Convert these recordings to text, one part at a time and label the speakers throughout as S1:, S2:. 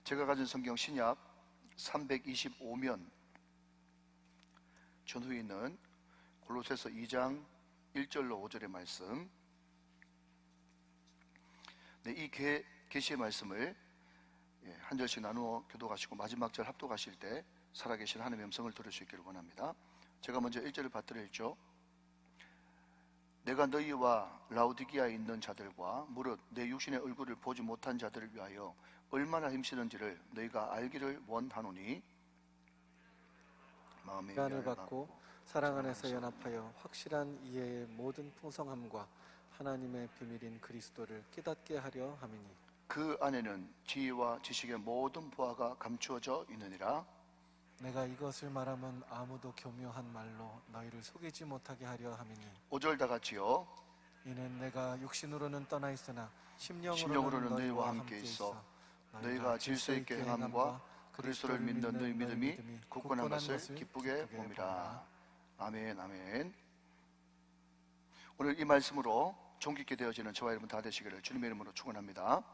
S1: 제가 가진 성경 신약 325면 전후에 있는 골로새서 2장 1절로 5절의 말씀, 이 계시의 말씀을 한 절씩 나누어 교독하시고 마지막 절 합독하실 때 살아계신 하나님의 음성을 들을 수 있기를 원합니다. 제가 먼저 1절을 받들어 읽죠. 내가 너희와 라우디기아에 있는 자들과 무릇 내 육신의 얼굴을 보지 못한 자들을 위하여 얼마나 힘쓰는지를 너희가 알기를 원하노니, 마음의
S2: 위안을 받고 사랑 안에서 연합하여 확실한 이해의 모든 풍성함과 하나님의 비밀인 그리스도를 깨닫게 하려 함이니,
S1: 그 안에는 지혜와 지식의 모든 보화가 감추어져 있느니라.
S2: 내가 이것을 말하면 아무도 교묘한 말로 너희를 속이지 못하게 하려 함이니,
S1: 5절 다 같이요.
S2: 이는 내가 육신으로는 떠나 있으나
S1: 심령으로는 너희와 함께 있어 너희가 질서 있게 행함과 그리스도를 믿는 너희 믿음이 굳건한 것을 기쁘게 봅니다. 아멘, 아멘. 오늘 이 말씀으로 종깃게 되어지는 저와 여러분 다 되시기를 주님의 이름으로 축원합니다.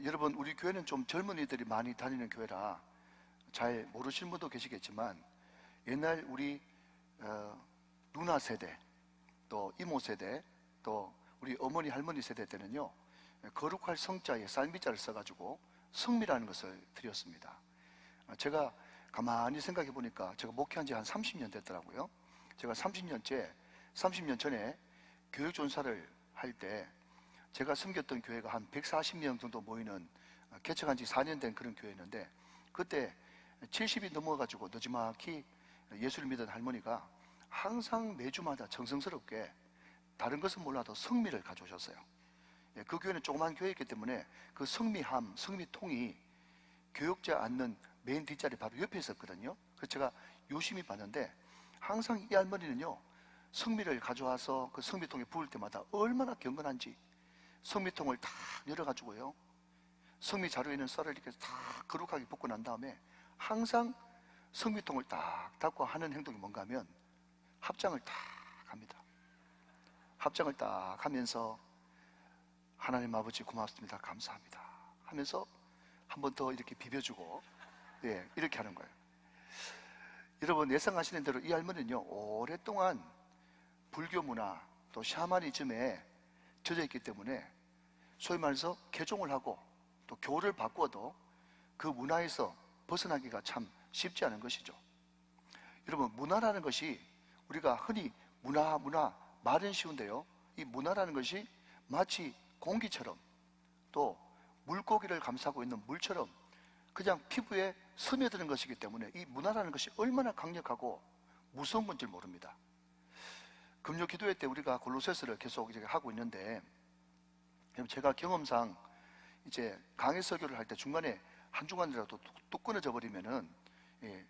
S1: 여러분, 우리 교회는 좀 젊은이들이 많이 다니는 교회라 잘 모르시는 분도 계시겠지만, 옛날 우리 누나 세대, 또 이모 세대, 또 우리 어머니 할머니 세대 때는요, 거룩할 성자에 쌀미자를 써가지고 성미라는 것을 드렸습니다. 제가 가만히 생각해 보니까 제가 목회한 지 한 30년 됐더라고요. 제가 30년 전에 교육전사를 할 때 제가 섬겼던 교회가 한 140명 정도 모이는, 개척한 지 4년 된 그런 교회였는데, 그때 70이 넘어가지고 늦지막히 예수를 믿은 할머니가 항상 매주마다 정성스럽게 다른 것은 몰라도 성미를 가져오셨어요. 그 교회는 조그만 교회였기 때문에 그 성미함, 성미통이 교육자 앉는 맨 뒷자리 바로 옆에 있었거든요. 그래서 제가 유심히 봤는데 항상 이 할머니는요, 성미를 가져와서 그 성미통에 부을 때마다 얼마나 경건한지 성미통을 다 열어가지고요, 성미 자루에 있는 썰을 이렇게 다 거룩하게 붓고 난 다음에 항상 성미통을 딱 닫고 하는 행동이 뭔가 하면 합장을 딱 합니다. 합장을 딱 하면서 하나님 아버지 고맙습니다, 감사합니다 하면서 한 번 더 이렇게 비벼주고, 이렇게 하는 거예요. 여러분, 예상하시는 대로 이 할머니는요, 오랫동안 불교 문화 또 샤머니즘에 젖어 있기 때문에 소위 말해서 개종을 하고 또 교를 바꿔도 그 문화에서 벗어나기가 참 쉽지 않은 것이죠. 여러분, 문화라는 것이 우리가 흔히 문화 말은 쉬운데요, 이 문화라는 것이 마치 공기처럼 또 물고기를 감싸고 있는 물처럼 그냥 피부에 스며드는 것이기 때문에 이 문화라는 것이 얼마나 강력하고 무서운 건지 모릅니다. 금요 기도회 때 우리가 골로새서를 계속 이제 하고 있는데, 제가 경험상 이제 강해 설교를 할 때 중간에 한 주간이라도 뚝 끊어져 버리면은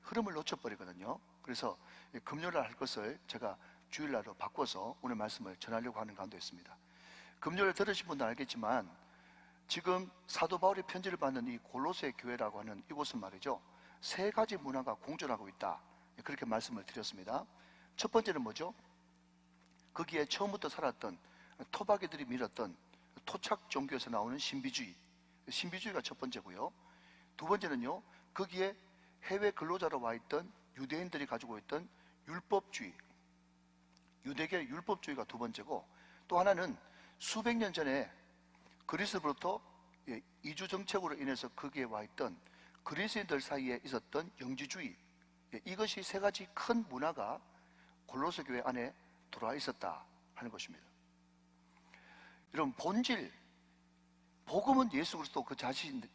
S1: 흐름을 놓쳐버리거든요. 그래서 금요일 할 것을 제가 주일날로 바꿔서 오늘 말씀을 전하려고 하는 가운데 있습니다. 금요일 들으신 분도 알겠지만 지금 사도 바울의 편지를 받는 이 골로새 교회라고 하는 이곳은 말이죠, 세 가지 문화가 공존하고 있다, 그렇게 말씀을 드렸습니다. 첫 번째는 뭐죠? 거기에 처음부터 살았던 토박이들이 밀었던 토착 종교에서 나오는 신비주의가 첫 번째고요. 두 번째는요, 거기에 해외 근로자로 와 있던 유대인들이 가지고 있던 율법주의, 유대계 율법주의가 두 번째고, 또 하나는 수백 년 전에 그리스로부터 이주 정책으로 인해서 거기에 와 있던 그리스인들 사이에 있었던 영지주의, 이것이 세 가지 큰 문화가 골로새 교회 안에 들어와 있었다 하는 것입니다. 여러분, 본질 복음은 예수 그리스도 그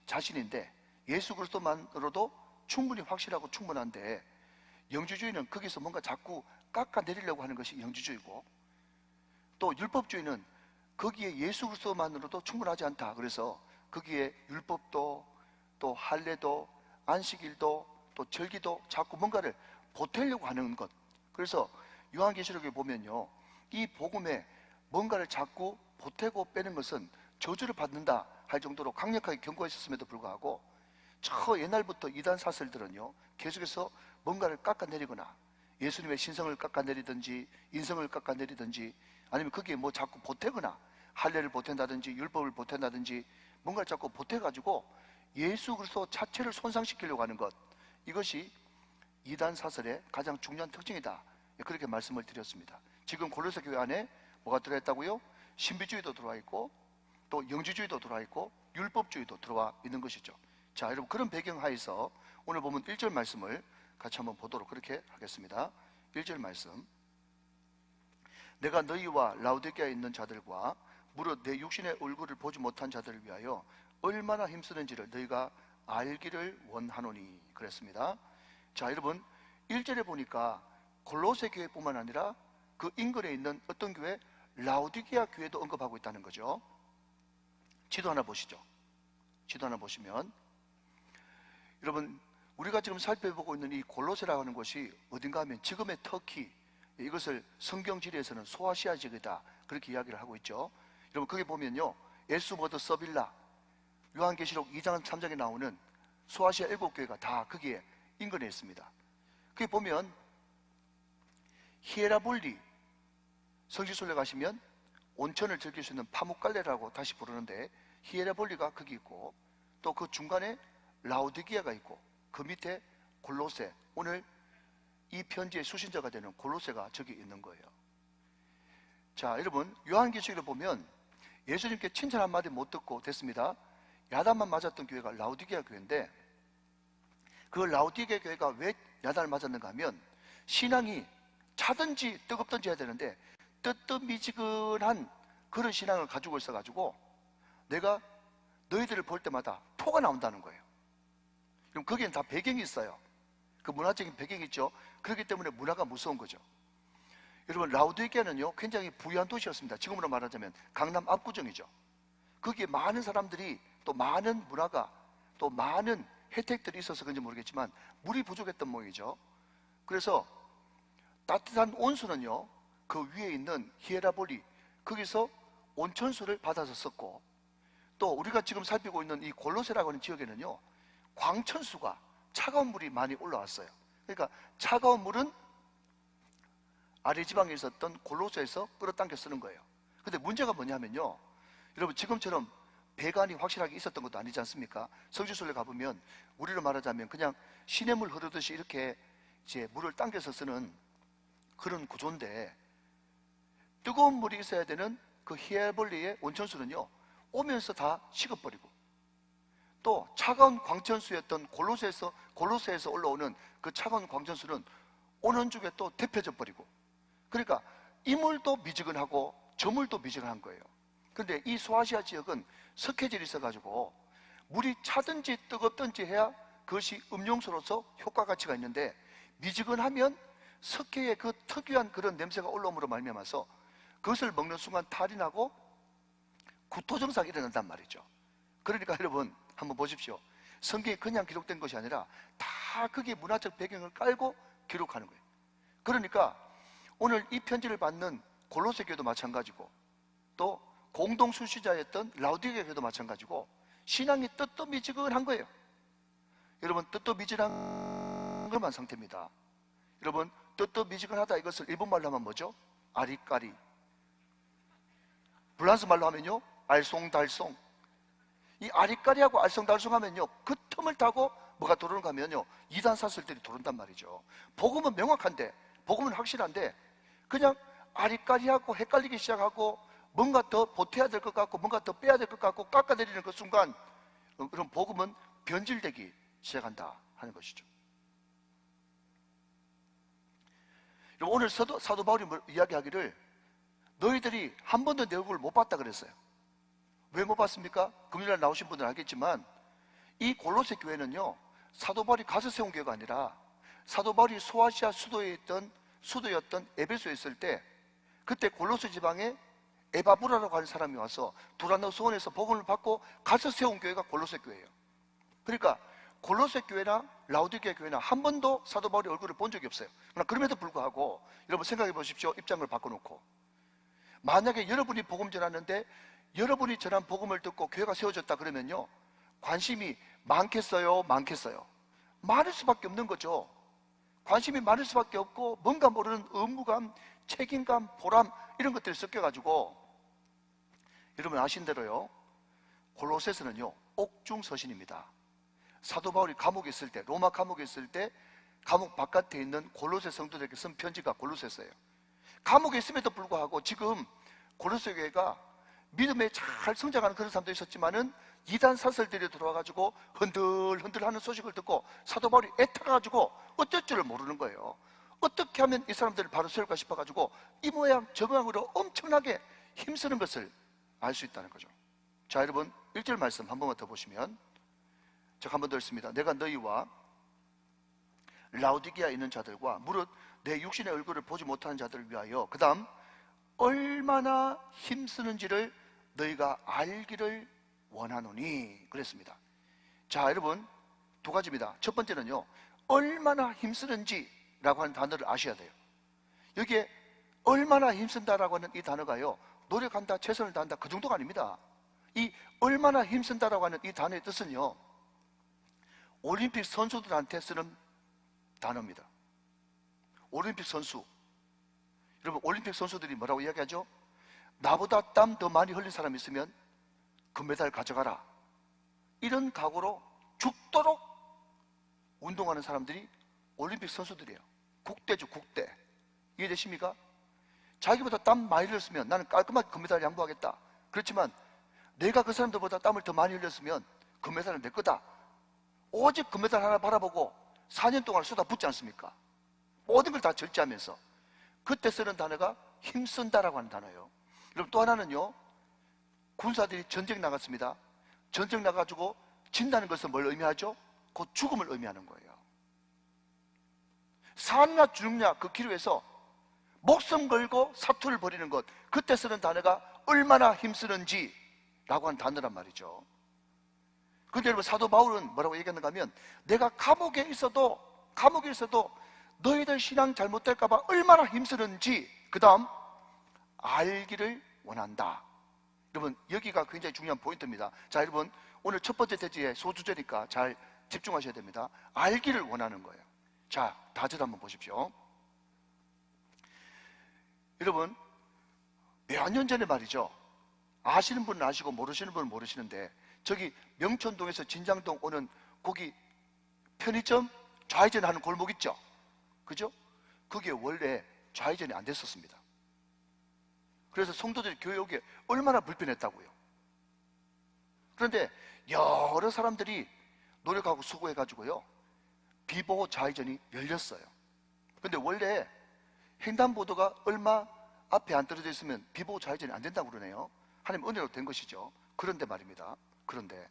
S1: 자신인데 예수 그리스도만으로도 충분히 확실하고 충분한데, 영지주의는 거기서 뭔가 자꾸 깎아내리려고 하는 것이 영지주의고, 또 율법주의는 거기에 예수 그리스도만으로도 충분하지 않다, 그래서 거기에 율법도 또 할례도 안식일도 또 절기도 자꾸 뭔가를 보태려고 하는 것. 그래서 요한계시록에 보면요, 이 복음에 뭔가를 자꾸 보태고 빼는 것은 저주를 받는다 할 정도로 강력하게 경고했었음에도 불구하고 저 옛날부터 이단 사슬들은요, 계속해서 뭔가를 깎아내리거나 예수님의 신성을 깎아내리든지 인성을 깎아내리든지 아니면 거기에 뭐 자꾸 보태거나 할례를 보탠다든지 율법을 보탠다든지 뭔가를 자꾸 보태가지고 예수 그리스도 자체를 손상시키려고 하는 것, 이것이 이단 사설의 가장 중요한 특징이다, 그렇게 말씀을 드렸습니다. 지금 골로새 교회 안에 뭐가 들어있다고요? 신비주의도 들어와 있고 또 영지주의도 들어와 있고 율법주의도 들어와 있는 것이죠. 자, 여러분, 그런 배경 하에서 오늘 보면 1절 말씀을 같이 한번 보도록 그렇게 하겠습니다. 1절 말씀. 내가 너희와 라우디게아에 있는 자들과 무릇 내 육신의 얼굴을 보지 못한 자들을 위하여 얼마나 힘쓰는지를 너희가 알기를 원하노니, 그랬습니다. 자, 여러분, 1절에 보니까 골로새 교회뿐만 아니라 그 인근에 있는 어떤 교회, 라우디게아 교회도 언급하고 있다는 거죠. 지도 하나 보시죠. 지도 하나 보시면, 여러분, 우리가 지금 살펴보고 있는 이 골로새라고 하는 곳이 어딘가 하면 지금의 터키, 이것을 성경지리에서는 소아시아 지역이다, 그렇게 이야기를 하고 있죠. 여러분, 거기 보면요, 에스보드 서빌라, 요한계시록 2장 3장에 나오는 소아시아 7교회가 다 거기에 인근에 있습니다. 거기 보면 히에라볼리, 성지순례 가시면 온천을 즐길 수 있는 파묵갈레라고 다시 부르는데, 히에라볼리가 거기 있고 또 그 중간에 라우디게아가 있고 그 밑에 골로새, 오늘 이 편지의 수신자가 되는 골로새가 저기 있는 거예요. 자, 여러분, 요한계시록을 보면 예수님께 칭찬 한마디 못 듣고 됐습니다. 야단만 맞았던 교회가 라우디게아 교회인데, 그 라우디게아 교회가 왜 야단을 맞았는가 하면, 신앙이 차든지 뜨겁든지 해야 되는데 뜨뜻미지근한 그런 신앙을 가지고 있어가지고 내가 너희들을 볼 때마다 토가 나온다는 거예요. 그럼 거기엔 다 배경이 있어요. 그 문화적인 배경이 있죠. 그렇기 때문에 문화가 무서운 거죠. 여러분, 라우디게아는요 굉장히 부유한 도시였습니다. 지금으로 말하자면 강남 압구정이죠. 거기에 많은 사람들이, 또 많은 문화가, 또 많은 혜택들이 있어서 그런지 모르겠지만 물이 부족했던 모양이죠. 그래서 따뜻한 온수는요 그 위에 있는 히에라볼리, 거기서 온천수를 받아서 썼고, 또 우리가 지금 살피고 있는 이 골로새라고 하는 지역에는요 광천수가, 차가운 물이 많이 올라왔어요. 그러니까 차가운 물은 아래 지방에 있었던 골로새에서 끌어당겨 쓰는 거예요. 근데 문제가 뭐냐면요, 여러분, 지금처럼 배관이 확실하게 있었던 것도 아니지 않습니까? 성지순례 가보면 우리로 말하자면 그냥 시냇물 흐르듯이 이렇게 이제 물을 당겨서 쓰는 그런 구조인데, 뜨거운 물이 있어야 되는 그 히에라볼리의 온천수는요 오면서 다 식어버리고, 또 차가운 광천수였던 골로새에서 올라오는 그 차가운 광천수는 오는 중에 또 데펴져 버리고, 그러니까 이 물도 미지근하고 저 물도 미지근한 거예요. 그런데 이 소아시아 지역은 석회질이 있어가지고 물이 차든지 뜨겁든지 해야 그것이 음용수로서 효과 가치가 있는데, 미지근하면 석회의 그 특유한 그런 냄새가 올라옴으로 말미암아서 그것을 먹는 순간 탈이 나고 구토 증상이 일어난단 말이죠. 그러니까 여러분, 한번 보십시오. 성경이 그냥 기록된 것이 아니라 다 그게 문화적 배경을 깔고 기록하는 거예요. 그러니까 오늘 이 편지를 받는 골로새 교회도 마찬가지고, 또 공동 수시자였던 라우디게아 교회도 마찬가지고 신앙이 뜨뜻미지근한 거예요. 여러분, 뜨뜻미지근한 것만 상태입니다. 여러분, 뜨뜻미지근하다, 이것을 일본말로 하면 뭐죠? 아리까리. 프랑스 말로 하면요 알쏭달쏭. 이 아리까리하고 알쏭달쏭하면요 그 틈을 타고 뭐가 들어오는가 하면요 이단 사설들이 들어온단 말이죠. 복음은 명확한데, 복음은 확실한데 그냥 아리까리하고 헷갈리기 시작하고 뭔가 더 보태야 될 것 같고 뭔가 더 빼야 될 것 같고 깎아내리는 그 순간 그런 복음은 변질되기 시작한다 하는 것이죠. 오늘 사도 바울이 이야기하기를 너희들이 한 번도 내 얼굴을 못 봤다 그랬어요. 왜 못 봤습니까? 금요일날 나오신 분들은 알겠지만 이 골로새 교회는요 사도 바울이 가서 세운 교회가 아니라 사도 바울이 소아시아 수도였던 에베소에 있을 때, 그때 골로새 지방에 에바브라라고 하는 사람이 와서 두란노 소원에서 복음을 받고 가서 세운 교회가 골로새 교회예요. 그러니까 골로새 교회나 라우디게아 교회나 한 번도 사도 바울의 얼굴을 본 적이 없어요. 그러나 그럼에도 불구하고 여러분 생각해 보십시오. 입장을 바꿔놓고 만약에 여러분이 복음 전하는데 여러분이 전한 복음을 듣고 교회가 세워졌다 그러면요 관심이 많겠어요? 많겠어요? 많을 수밖에 없는 거죠. 관심이 많을 수밖에 없고 뭔가 모르는 의무감, 책임감, 보람 이런 것들이 섞여가지고, 여러분 아신 대로요 골로새서는요 옥중서신입니다. 사도 바울이 감옥에 있을 때, 로마 감옥에 있을 때 감옥 바깥에 있는 골로새 성도들에게 쓴 편지가 골로새서예요. 감옥에 있음에도 불구하고 지금 골로새 교회가 믿음에 잘 성장하는 그런 사람도 있었지만은 이단 사설들이 들어와가지고 흔들흔들하는 소식을 듣고 사도 바울이 애타가지고 어쩔 줄을 모르는 거예요. 어떻게 하면 이 사람들을 바로 세울까 싶어가지고 이 모양 저 모양으로 엄청나게 힘쓰는 것을 알 수 있다는 거죠. 자, 여러분 1절 말씀 한 번만 더 보시면, 제가 한 번 더 읽습니다. 내가 너희와 라오디게아에 있는 자들과 무릇 내 육신의 얼굴을 보지 못하는 자들을 위하여 그 다음 얼마나 힘쓰는지를 너희가 알기를 원하노니 그랬습니다. 자, 여러분 두 가지입니다. 첫 번째는요, 얼마나 힘쓰는지 라고 하는 단어를 아셔야 돼요. 여기에 얼마나 힘쓴다라고 하는 이 단어가요, 노력한다, 최선을 다한다 그 정도가 아닙니다. 이 얼마나 힘쓴다라고 하는 이 단어의 뜻은요, 올림픽 선수들한테 쓰는 단어입니다. 올림픽 선수, 여러분 올림픽 선수들이 뭐라고 이야기하죠? 나보다 땀 더 많이 흘린 사람이 있으면 금메달 가져가라, 이런 각오로 죽도록 운동하는 사람들이 올림픽 선수들이에요. 국대죠, 국대. 이해되십니까? 자기보다 땀 많이 흘렸으면 나는 깔끔하게 금메달 양보하겠다. 그렇지만 내가 그 사람들보다 땀을 더 많이 흘렸으면 금메달은 내 거다. 오직 금메달 하나 바라보고 4년 동안 쏟아붓지 않습니까? 모든 걸 다 절제하면서. 그때 쓰는 단어가 힘쓴다라고 하는 단어예요. 그럼 또 하나는요, 군사들이 전쟁 나갔습니다. 전쟁 나가지고 진다는 것은 뭘 의미하죠? 곧 죽음을 의미하는 거예요. 사느냐 죽느냐 그 기로에서 목숨 걸고 사투를 벌이는 것, 그때 쓰는 단어가 얼마나 힘쓰는지 라고 하는 단어란 말이죠. 그런데 여러분 사도 바울은 뭐라고 얘기하는가 하면, 내가 감옥에 있어도 너희들 신앙 잘못될까 봐 얼마나 힘쓰는지 그 다음 알기를 원한다. 여러분 여기가 굉장히 중요한 포인트입니다. 자, 여러분 오늘 첫 번째 대지의 소주제니까 잘 집중하셔야 됩니다. 알기를 원하는 거예요. 자, 다들 한번 보십시오. 여러분 몇 년 전에 말이죠, 아시는 분은 아시고 모르시는 분은 모르시는데, 저기 명천동에서 진장동 오는 거기 편의점 좌회전 하는 골목 있죠? 그죠? 그게 원래 좌회전이 안 됐었습니다. 그래서 성도들이 교회 오기에 얼마나 불편했다고요. 그런데 여러 사람들이 노력하고 수고해가지고요, 비보호 좌회전이 열렸어요. 그런데 원래 횡단보도가 얼마 앞에 안 떨어져 있으면 비보호 좌회전이 안 된다고 그러네요. 하나님 은혜로 된 것이죠. 그런데 말입니다. 그런데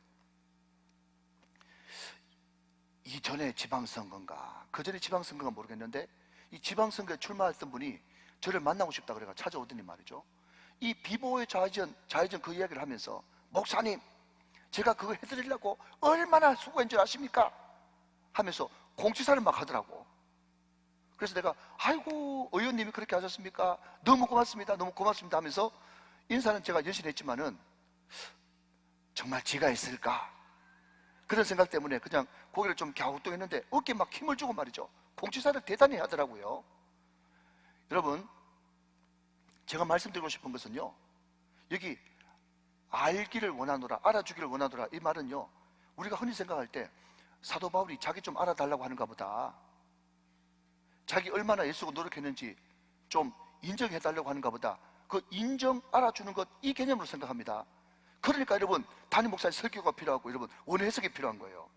S1: 이전에 지방선거인가 그 전에 지방선거가 모르겠는데, 이 지방선거에 출마했던 분이 저를 만나고 싶다 그래가 찾아오더니 말이죠, 이 비보호의 좌회전 그 이야기를 하면서, 목사님 제가 그거 해드리려고 얼마나 수고한 줄 아십니까? 하면서 공치사를 막 하더라고. 그래서 내가 아이고 의원님이 그렇게 하셨습니까? 너무 고맙습니다, 너무 고맙습니다 하면서 인사는 제가 연신했지만은 정말 지가 있을까? 그런 생각 때문에 그냥 고개를 좀 갸우뚱했는데 어깨에 막 힘을 주고 말이죠, 공치사를 대단히 하더라고요. 여러분 제가 말씀드리고 싶은 것은요, 여기 알기를 원하노라, 알아주기를 원하노라, 이 말은요, 우리가 흔히 생각할 때 사도 바울이 자기 좀 알아달라고 하는가 보다, 자기 얼마나 애쓰고 노력했는지 좀 인정해달라고 하는가 보다, 그 인정, 알아주는 것, 이 개념으로 생각합니다. 그러니까 여러분 담임 목사의 설교가 필요하고 여러분 원어 해석이 필요한 거예요.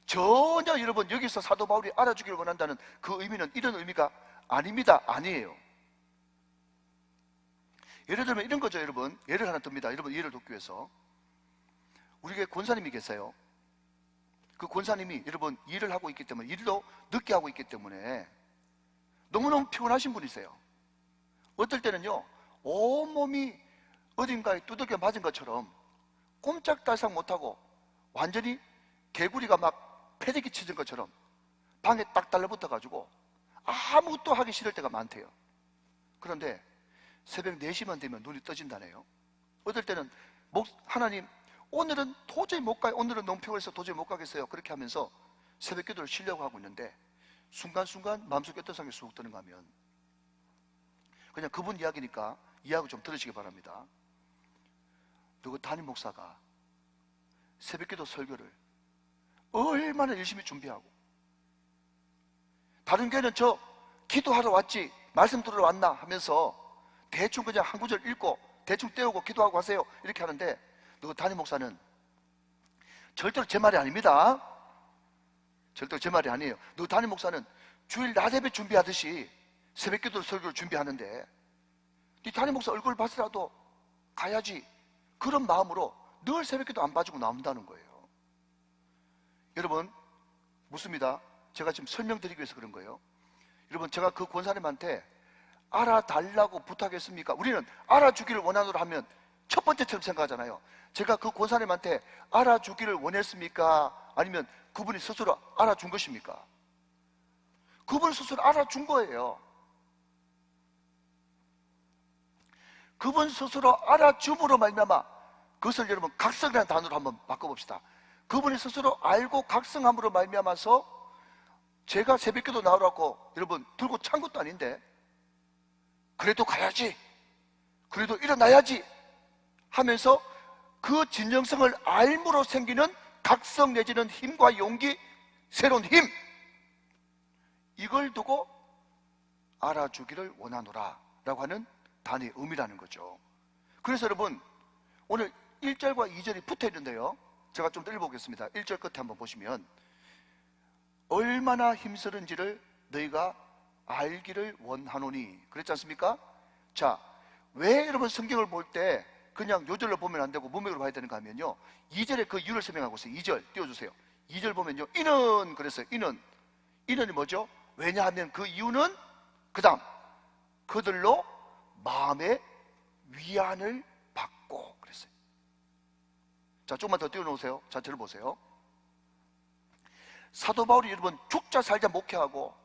S1: 전혀 여러분 여기서 사도 바울이 알아주기를 원한다는 그 의미는 이런 의미가 아닙니다. 아니에요. 예를 들면 이런 거죠. 여러분 예를 하나 듭니다. 여러분 예를 돕기 위해서, 우리에게 권사님이 계세요. 그 권사님이 여러분 일을 하고 있기 때문에, 일도 늦게 하고 있기 때문에 너무너무 피곤하신 분이세요. 어떨 때는요, 온몸이 어딘가에 두들겨 맞은 것처럼 꼼짝달싹 못하고 완전히 개구리가 막 패대기 치는 것처럼 방에 딱 달라붙어가지고 아무것도 하기 싫을 때가 많대요. 그런데 새벽 4시만 되면 눈이 떠진다네요. 어떨 때는 하나님 오늘은 도저히 못 가요, 오늘은 너무 피곤해서 도저히 못 가겠어요, 그렇게 하면서 새벽 기도를 쉬려고 하고 있는데 순간순간 마음속에 어떤 생각이 쑥 드는가 하면, 그냥 그분 이야기니까 이야기 좀 들으시기 바랍니다. 누구 담임 목사가 새벽기도 설교를 얼마나 열심히 준비하고, 다른 교회는 저 기도하러 왔지 말씀 들으러 왔나 하면서 대충 그냥 한 구절 읽고 대충 떼우고 기도하고 하세요 이렇게 하는데, 너 담임 목사는 절대로 제 말이 아닙니다. 절대로 제 말이 아니에요. 너 담임 목사는 주일 낮 예배 준비하듯이 새벽 기도 설교를 준비하는데 네 담임 목사 얼굴 봤으라도 가야지, 그런 마음으로 늘 새벽 기도 안 봐주고 나온다는 거예요. 여러분 묻습니다. 제가 지금 설명드리기 위해서 그런 거예요. 여러분, 제가 그 권사님한테 알아달라고 부탁했습니까? 우리는 알아주기를 원하노라 하면 첫 번째처럼 생각하잖아요. 제가 그 권사님한테 알아주기를 원했습니까? 아니면 그분이 스스로 알아준 것입니까? 그분 스스로 알아준 거예요. 그분 스스로 알아줌으로 말미암아, 그것을 여러분 각성이라는 단어로 한번 바꿔봅시다. 그분이 스스로 알고 각성함으로 말미암아서 제가 새벽기도 나오라고 여러분 들고 찬 것도 아닌데, 그래도 가야지, 그래도 일어나야지 하면서 그 진정성을 알므로 생기는 각성 내지는 힘과 용기, 새로운 힘, 이걸 두고 알아주기를 원하노라 라고 하는 단어의 의미라는 거죠. 그래서 여러분 오늘 1절과 2절이 붙어 있는데요, 제가 좀 더 읽어보겠습니다. 1절 끝에 한번 보시면, 얼마나 힘쓰는지를 너희가 알기를 원하노니, 그랬지 않습니까? 자, 왜 여러분 성경을 볼 때 그냥 요절로 보면 안 되고 문맥으로 봐야 되는가 하면요, 2절에 그 이유를 설명하고 있어요. 2절 띄워주세요. 2절 보면요, 이는 그랬어요. 이는이 뭐죠? 왜냐하면 그 이유는 그 다음 그들로 마음의 위안을 받고 그랬어요. 자, 조금만 더 띄워놓으세요. 자, 저를 보세요. 사도 바울이 여러분 죽자 살자 목회하고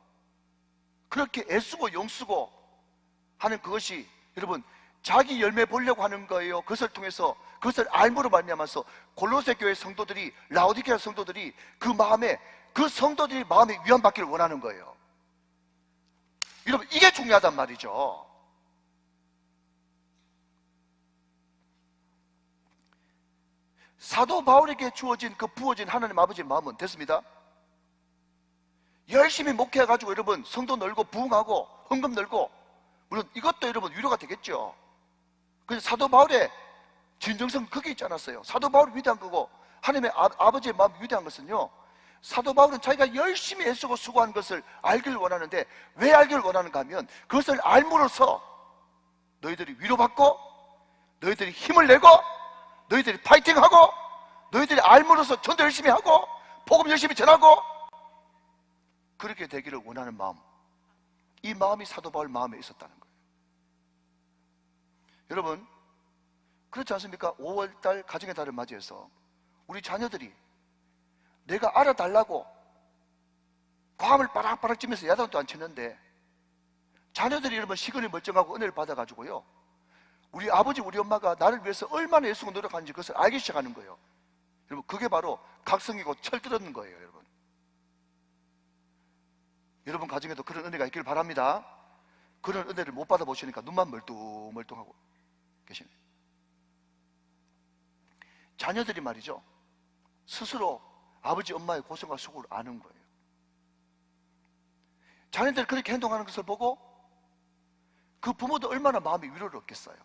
S1: 그렇게 애쓰고 용쓰고 하는 그것이 여러분 자기 열매 보려고 하는 거예요. 그것을 통해서, 그것을 알므로 말미암아서 골로새 교회 성도들이, 라오디게아 성도들이 그 마음에, 그 성도들이 마음에 위안받기를 원하는 거예요. 여러분 이게 중요하단 말이죠. 사도 바울에게 주어진 그 부어진 하나님 아버지의 마음은 됐습니다. 열심히 목회해가지고 여러분 성도 늘고 부흥하고 헌금 늘고, 물론 이것도 여러분 위로가 되겠죠. 그래서 사도 바울의 진정성 거기 있지 않았어요. 사도 바울이 위대한 거고 하나님의 아버지의 마음이 위대한 것은요, 사도 바울은 자기가 열심히 애쓰고 수고하는 것을 알기를 원하는데, 왜 알기를 원하는가 하면 그것을 알므로써 너희들이 위로받고, 너희들이 힘을 내고, 너희들이 파이팅하고, 너희들이 알므로써 전도 열심히 하고 복음 열심히 전하고, 그렇게 되기를 원하는 마음, 이 마음이 사도 바울 마음에 있었다는 거예요. 여러분 그렇지 않습니까? 5월달 가정의 달을 맞이해서 우리 자녀들이 내가 알아달라고 과음을 빠락빠락 찌면서 야단도 안 치는데, 자녀들이 여러분 시간이 멀쩡하고 은혜를 받아가지고요, 우리 아버지 우리 엄마가 나를 위해서 얼마나 애쓰고 노력하는지 그것을 알기 시작하는 거예요. 여러분 그게 바로 각성이고 철들었는 거예요. 여러분 가정에도 그런 은혜가 있기를 바랍니다. 그런 은혜를 못 받아보시니까 눈만 멀뚱멀뚱하고 계시네요. 자녀들이 말이죠, 스스로 아버지 엄마의 고생과 수고를 아는 거예요. 자녀들이 그렇게 행동하는 것을 보고 그 부모도 얼마나 마음의 위로를 얻겠어요.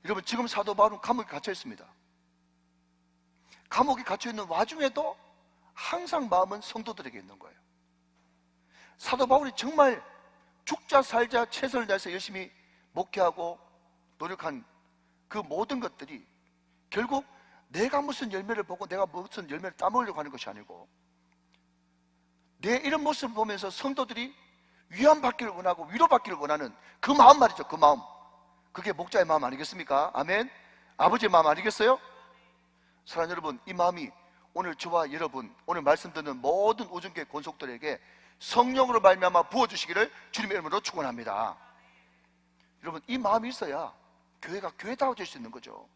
S1: 여러분 지금 사도 바울은 감옥에 갇혀 있습니다. 감옥에 갇혀 있는 와중에도 항상 마음은 성도들에게 있는 거예요. 사도 바울이 정말 죽자 살자 최선을 다해서 열심히 목회하고 노력한 그 모든 것들이 결국 내가 무슨 열매를 보고 내가 무슨 열매를 따먹으려고 하는 것이 아니고, 내 이런 모습을 보면서 성도들이 위안받기를 원하고 위로받기를 원하는 그 마음 말이죠. 그 마음, 그게 목자의 마음 아니겠습니까? 아멘. 아버지의 마음 아니겠어요? 사랑하는 여러분, 이 마음이 오늘 저와 여러분, 오늘 말씀 듣는 모든 오전교회 권속들에게 성령으로 말미암아 부어주시기를 주님의 이름으로 축원합니다. 여러분 이 마음이 있어야 교회가 교회다워질 수 있는 거죠.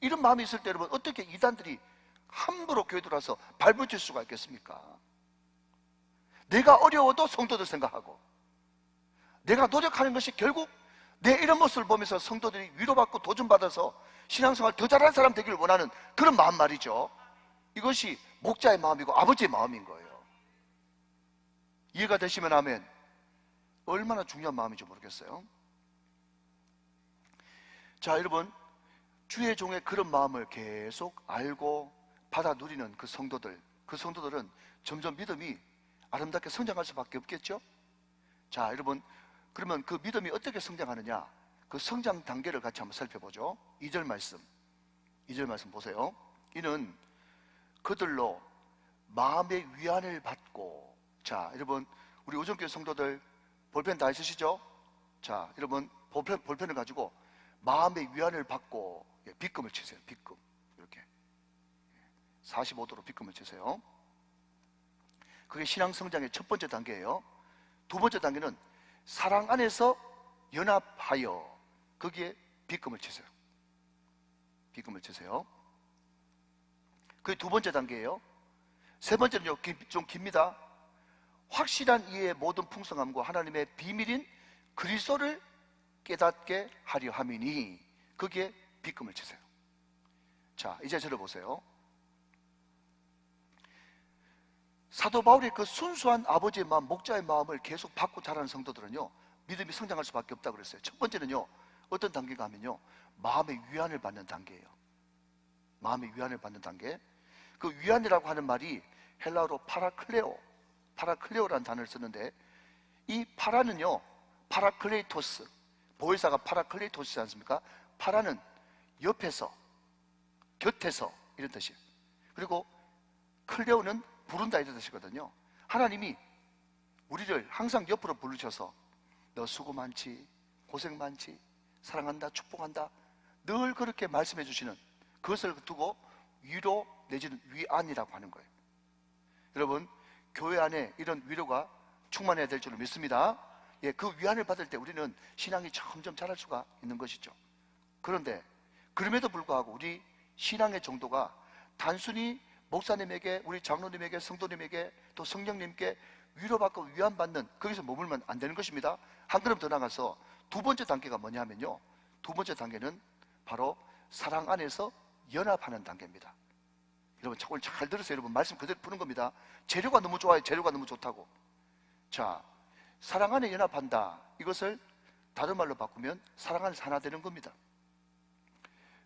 S1: 이런 마음이 있을 때 여러분 어떻게 이단들이 함부로 교회 들어와서 발붙일 수가 있겠습니까? 내가 어려워도 성도들 생각하고, 내가 노력하는 것이 결국 내 이런 모습을 보면서 성도들이 위로받고 도전받아서 신앙생활 더 잘하는 사람 되기를 원하는 그런 마음 말이죠. 이것이 목자의 마음이고 아버지의 마음인 거예요. 이해가 되시면 아멘. 얼마나 중요한 마음인지 모르겠어요. 자, 여러분, 주의 종의 그런 마음을 계속 알고 받아 누리는 그 성도들은 점점 믿음이 아름답게 성장할 수밖에 없겠죠. 자, 여러분, 그러면 그 믿음이 어떻게 성장하느냐, 그 성장 단계를 같이 한번 살펴보죠. 2절 말씀 보세요. 이는 그들로 마음의 위안을 받고. 자, 여러분, 우리 오정교회 성도들 볼펜 다 있으시죠? 자, 여러분, 볼펜을 가지고 마음의 위안을 받고 빗금을 치세요. 빗금, 이렇게 45도로 빗금을 치세요. 그게 신앙 성장의 첫 번째 단계예요. 두 번째 단계는 사랑 안에서 연합하여, 거기에 빗금을 치세요. 빗금을 치세요. 그게 두 번째 단계예요. 세 번째는요, 좀 깁니다. 확실한 이해의 모든 풍성함과 하나님의 비밀인 그리스도를 깨닫게 하려 함이니, 거기에 빗금을 치세요. 자, 이제 저를 보세요. 사도 바울의 그 순수한 아버지의 마음, 목자의 마음을 계속 받고 자라는 성도들은요, 믿음이 성장할 수밖에 없다고 그랬어요. 첫 번째는요, 어떤 단계가 하면요, 마음의 위안을 받는 단계예요. 마음의 위안을 받는 단계. 그 위안이라고 하는 말이 헬라어로 파라클레오라는 단어를 쓰는데, 이 파라는요, 파라클레이토스, 보혜사가 파라클레이토스지 않습니까? 파라는 옆에서, 곁에서, 이런 뜻이에요. 그리고 클레오는 부른다, 이런 뜻이거든요. 하나님이 우리를 항상 옆으로 부르셔서 너 수고 많지, 고생 많지, 사랑한다, 축복한다, 늘 그렇게 말씀해 주시는, 그것을 두고 위로 내지는 위안이라고 하는 거예요. 여러분, 교회 안에 이런 위로가 충만해야 될 줄을 믿습니다. 예, 그 위안을 받을 때 우리는 신앙이 점점 자랄 수가 있는 것이죠. 그런데 그럼에도 불구하고 우리 신앙의 정도가 단순히 목사님에게, 우리 장로님에게, 성도님에게, 또 성령님께 위로받고 위안받는, 거기서 머물면 안 되는 것입니다. 한 걸음 더 나가서 두 번째 단계가 뭐냐면요, 두 번째 단계는 바로 사랑 안에서 연합하는 단계입니다. 여러분, 오늘 잘 들으세요. 여러분, 말씀 그대로 푸는 겁니다. 재료가 너무 좋아요. 재료가 너무 좋다고. 자, 사랑 안에 연합한다, 이것을 다른 말로 바꾸면 사랑 안에서 하나 되는 겁니다.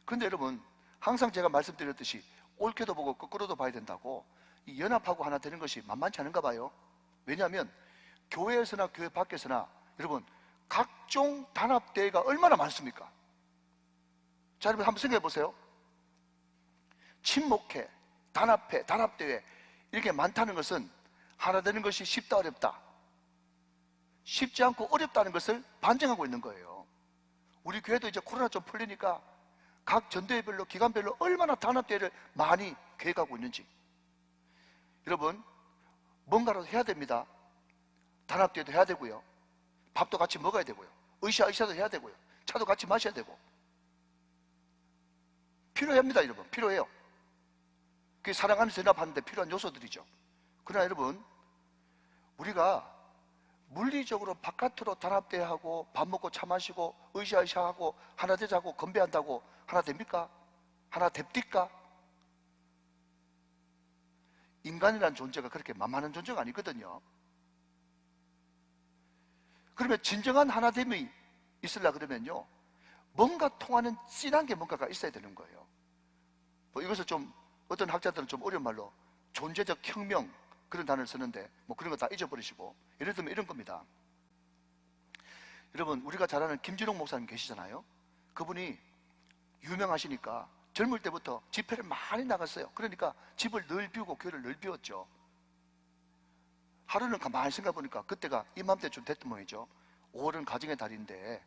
S1: 그런데 여러분, 항상 제가 말씀드렸듯이 옳게도 보고 거꾸로도 봐야 된다고, 이 연합하고 하나 되는 것이 만만치 않은가 봐요. 왜냐하면 교회에서나 교회 밖에서나 여러분, 각종 단합대회가 얼마나 많습니까? 자, 여러분 한번 생각해 보세요. 친목회, 단합회, 단합대회, 이렇게 많다는 것은 하나 되는 것이 쉽다, 어렵다? 쉽지 않고 어렵다는 것을 반증하고 있는 거예요. 우리 교회도 이제 코로나 좀 풀리니까 각 전도회별로, 기관별로 얼마나 단합대회를 많이 계획하고 있는지. 여러분, 뭔가라도 해야 됩니다. 단합대회도 해야 되고요, 밥도 같이 먹어야 되고요, 의샤도 해야 되고요, 차도 같이 마셔야 되고, 필요합니다. 여러분, 필요해요. 그게 사랑 안에서 연합하는데 필요한 요소들이죠. 그러나 여러분, 우리가 물리적으로 바깥으로 단합대회하고 밥 먹고 차 마시고 으쌰으쌰하고 하나 되자고 건배한다고 하나 됩니까? 하나 됩니까? 인간이라는 존재가 그렇게 만만한 존재가 아니거든요. 그러면 진정한 하나됨이 있으려 그러면요, 뭔가 통하는 진한 게 뭔가가 있어야 되는 거예요. 뭐 이것을 좀, 어떤 학자들은 좀 어려운 말로 존재적 혁명, 그런 단어를 쓰는데 뭐 그런 거 다 잊어버리시고, 예를 들면 이런 겁니다. 여러분, 우리가 잘 아는 김진홍 목사님 계시잖아요. 그분이 유명하시니까 젊을 때부터 집회를 많이 나갔어요. 그러니까 집을 늘 비우고 교회를 늘 비웠죠. 하루는 가만히 생각해 보니까 그때가 이맘때쯤 됐던 모양이죠. 5월은 가정의 달인데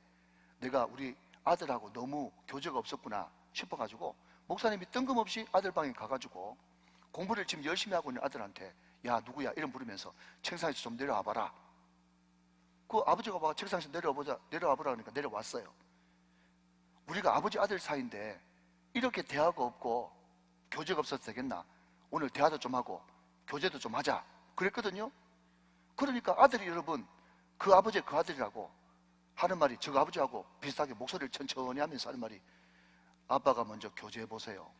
S1: 내가 우리 아들하고 너무 교제가 없었구나 싶어가지고 목사님이 뜬금없이 아들 방에 가가지고 공부를 지금 열심히 하고 있는 아들한테 야, 누구야? 이름 부르면서 책상에서 좀 내려와 봐라. 그 아버지가 막 책상에서 내려와 보라 그러니까 내려왔어요. 우리가 아버지 아들 사이인데 이렇게 대화가 없고 교제가 없어도 되겠나? 오늘 대화도 좀 하고 교제도 좀 하자 그랬거든요. 그러니까 아들이, 여러분, 그 아버지의 그 아들이라고 하는 말이, 저거 아버지하고 비슷하게 목소리를 천천히 하면서 하는 말이, 아빠가 먼저 교제해 보세요.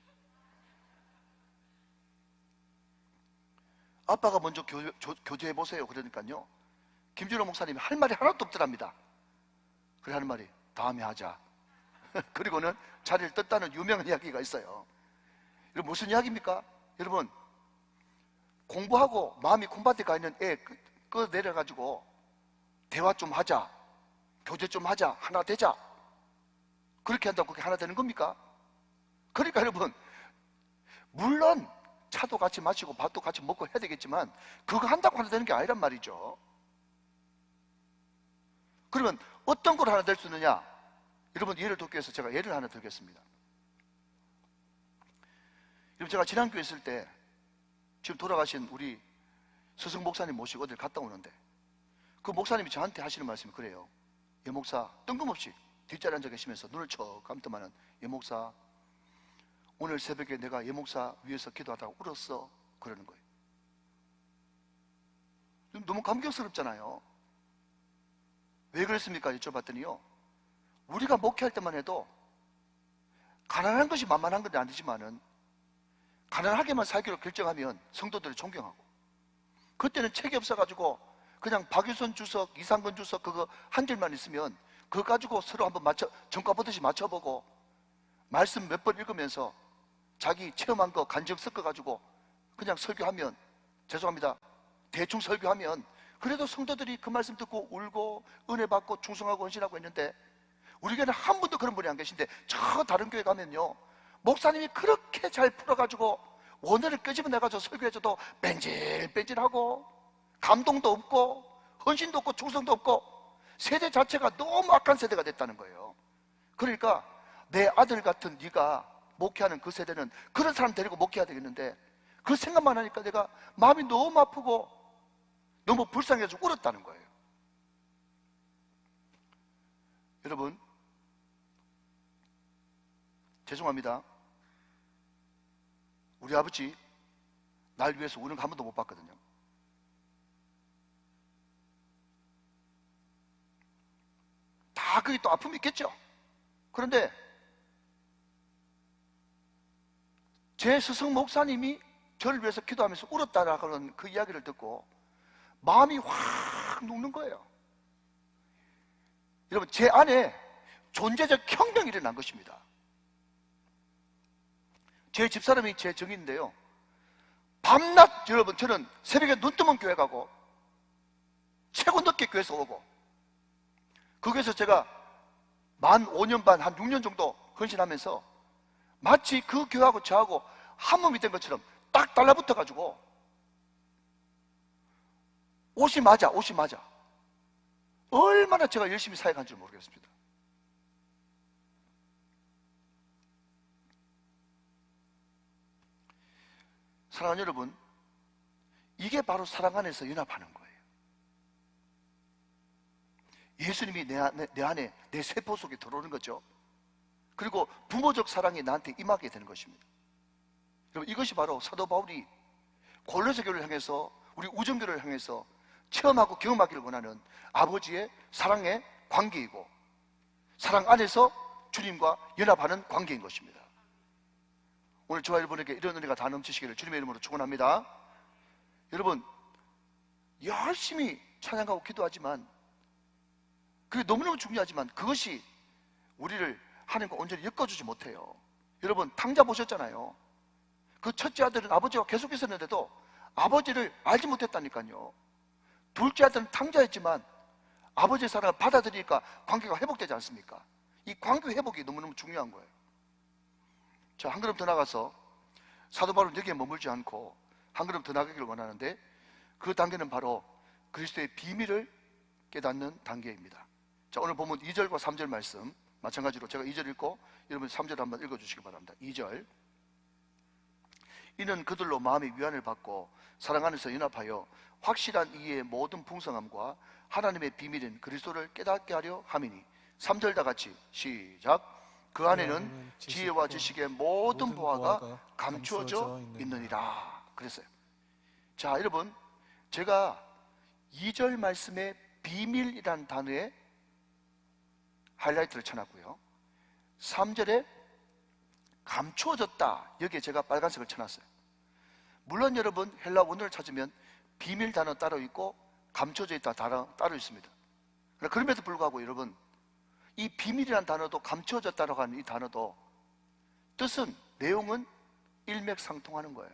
S1: 아빠가 먼저 교제해 보세요. 그러니까요, 김준호 목사님이 할 말이 하나도 없더랍니다. 그래 하는 말이, 다음에 하자. 그리고는 자리를 떴다는 유명한 이야기가 있어요. 여러분, 무슨 이야기입니까? 여러분, 공부하고 마음이 콩밭에 가 있는 애 끌어내려가지고 대화 좀 하자, 교제 좀 하자, 하나 되자, 그렇게 한다고 그게 하나 되는 겁니까? 그러니까 여러분, 물론 차도 같이 마시고 밥도 같이 먹고 해야 되겠지만 그거 한다고 하나 되는 게 아니란 말이죠. 그러면 어떤 걸 하나 될 수 있느냐? 여러분, 예를 돕기 위해서 제가 예를 하나 들겠습니다. 여러분, 제가 지난교회 있을 때 지금 돌아가신 우리 스승 목사님 모시고 어딜 갔다 오는데 그 목사님이 저한테 하시는 말씀이 그래요. 예 목사, 뜬금없이 뒷자리에 앉아 계시면서 눈을 척 감더만은, 예 목사, 오늘 새벽에 내가 예 목사 위해서 기도하다가 울었어, 그러는 거예요. 너무 감격스럽잖아요. 왜 그랬습니까? 여쭤봤더니요, 우리가 목회할 때만 해도 가난한 것이 만만한 건 아니지만은 가난하게만 살기로 결정하면 성도들을 존경하고, 그때는 책이 없어가지고 그냥 박유선 주석, 이상근 주석 그거 한 줄만 있으면 그거 가지고 서로 한번 전과 보듯이 맞춰보고 말씀 몇 번 읽으면서 자기 체험한 거 간증 섞어가지고 그냥 설교하면, 죄송합니다, 대충 설교하면 그래도 성도들이 그 말씀 듣고 울고 은혜 받고 충성하고 헌신하고 있는데, 우리 교회는 한 분도 그런 분이 안 계신데 저 다른 교회 가면요, 목사님이 그렇게 잘 풀어가지고 원어를 끄집어내가지고 설교해줘도 뺀질뺀질하고 감동도 없고 헌신도 없고 충성도 없고 세대 자체가 너무 악한 세대가 됐다는 거예요. 그러니까 내 아들 같은 네가 목회하는 그 세대는 그런 사람 데리고 목회해야 되겠는데, 그 생각만 하니까 내가 마음이 너무 아프고 너무 불쌍해서 울었다는 거예요. 여러분, 죄송합니다, 우리 아버지 날 위해서 우는 거 한 번도 못 봤거든요. 다 그게 또 아픔이 있겠죠. 그런데 제 스승 목사님이 저를 위해서 기도하면서 울었다라는 그 이야기를 듣고 마음이 확 녹는 거예요. 여러분, 제 안에 존재적 혁명이 일어난 것입니다. 제 집사람이 제 정인데요, 밤낮 여러분, 저는 새벽에 눈 뜨면 교회 가고 최고 늦게 교회에서 오고, 거기에서 제가 만 5년 반, 한 6년 정도 헌신하면서 마치 그 교회하고 저하고 한 몸이 된 것처럼 딱 달라붙어 가지고 옷이 맞아. 얼마나 제가 열심히 사역한 줄 모르겠습니다. 사랑하는 여러분, 이게 바로 사랑 안에서 연합하는 거예요. 예수님이 내 안에, 내 세포 속에 들어오는 거죠. 그리고 부모적 사랑이 나한테 임하게 되는 것입니다. 여러분, 이것이 바로 사도 바울이 골로새 교회를 향해서, 우리 우정교회를 향해서 체험하고 경험하기를 원하는 아버지의 사랑의 관계이고, 사랑 안에서 주님과 연합하는 관계인 것입니다. 오늘 저와 여러분에게 이런 은혜가 다 넘치시기를 주님의 이름으로 축원합니다. 여러분, 열심히 찬양하고 기도하지만, 그게 너무너무 중요하지만 그것이 우리를 하나님과 온전히 엮어주지 못해요. 여러분, 탕자 보셨잖아요. 그 첫째 아들은 아버지와 계속 있었는데도 아버지를 알지 못했다니까요. 둘째 아들은 탕자였지만 아버지의 사랑을 받아들이니까 관계가 회복되지 않습니까? 이 관계 회복이 너무너무 중요한 거예요. 자, 한 걸음 더 나가서 사도 바울은 여기에 머물지 않고 한 걸음 더 나가기를 원하는데, 그 단계는 바로 그리스도의 비밀을 깨닫는 단계입니다. 자, 오늘 보면 2절과 3절 말씀 마찬가지로 제가 2절 읽고 여러분 3절 한번 읽어주시기 바랍니다. 2절, 이는 그들로 마음의 위안을 받고 사랑 안에서 연합하여 확실한 이해의 모든 풍성함과 하나님의 비밀인 그리스도를 깨닫게 하려 함이니. 3절 다 같이 시작. 그 안에는 지혜와 지식의 모든 보화가 감추어져 있느니라 그랬어요. 자, 여러분, 제가 2절 말씀에 비밀이란 단어에 하이라이트를 쳐놨고요. 3절에 감추어졌다, 여기에 제가 빨간색을 쳐놨어요. 물론 여러분 헬라 원어를 찾으면 비밀 단어 따로 있고 감춰져 있다 단어 따로 있습니다. 그럼에도 불구하고 여러분, 이 비밀이라는 단어도 감춰졌다라고 하는 이 단어도 뜻은, 내용은 일맥상통하는 거예요.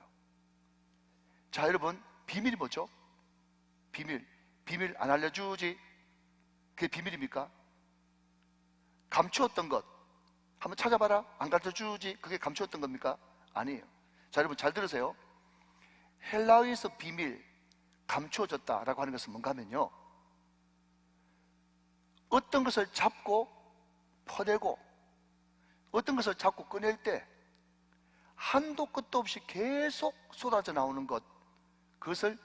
S1: 자, 여러분, 비밀이 뭐죠? 비밀 안 알려주지, 그게 비밀입니까? 감추었던 것 한번 찾아봐라, 안 가르쳐주지, 그게 감추었던 겁니까? 아니에요. 자, 여러분 잘 들으세요. 헬라어에서 비밀, 감추어졌다라고 하는 것은 뭔가 하면요, 어떤 것을 잡고 퍼내고 어떤 것을 잡고 꺼낼 때 한도 끝도 없이 계속 쏟아져 나오는 것, 그것을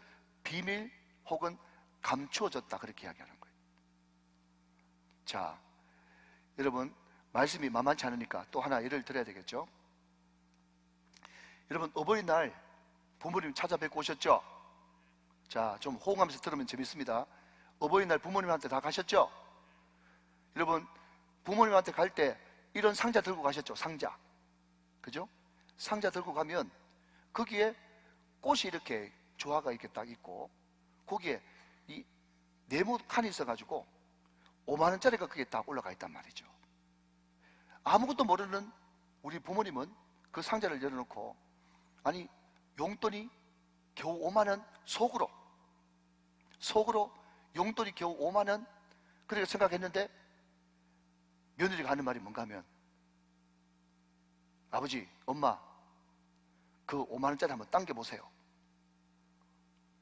S1: 비밀 혹은 감추어졌다, 그렇게 이야기하는 거예요. 자, 여러분, 말씀이 만만치 않으니까 또 하나 예를 들어야 되겠죠. 여러분, 어버이날 부모님 찾아뵙고 오셨죠? 자, 좀 호응하면서 들으면 재밌습니다. 어버이날 부모님한테 다 가셨죠? 여러분, 부모님한테 갈 때 이런 상자 들고 가셨죠? 상자, 그죠? 상자 들고 가면 거기에 꽃이 이렇게 조화가 이렇게 딱 있고, 거기에 이 네모 칸이 있어가지고 5만 원짜리가 그게 딱 올라가 있단 말이죠. 아무것도 모르는 우리 부모님은 그 상자를 열어놓고, 아니, 용돈이 겨우 5만 원, 속으로 용돈이 겨우 5만 원, 그렇게 생각했는데 며느리가 하는 말이 뭔가 하면, 아버지, 엄마, 그 5만 원짜리 한번 당겨보세요.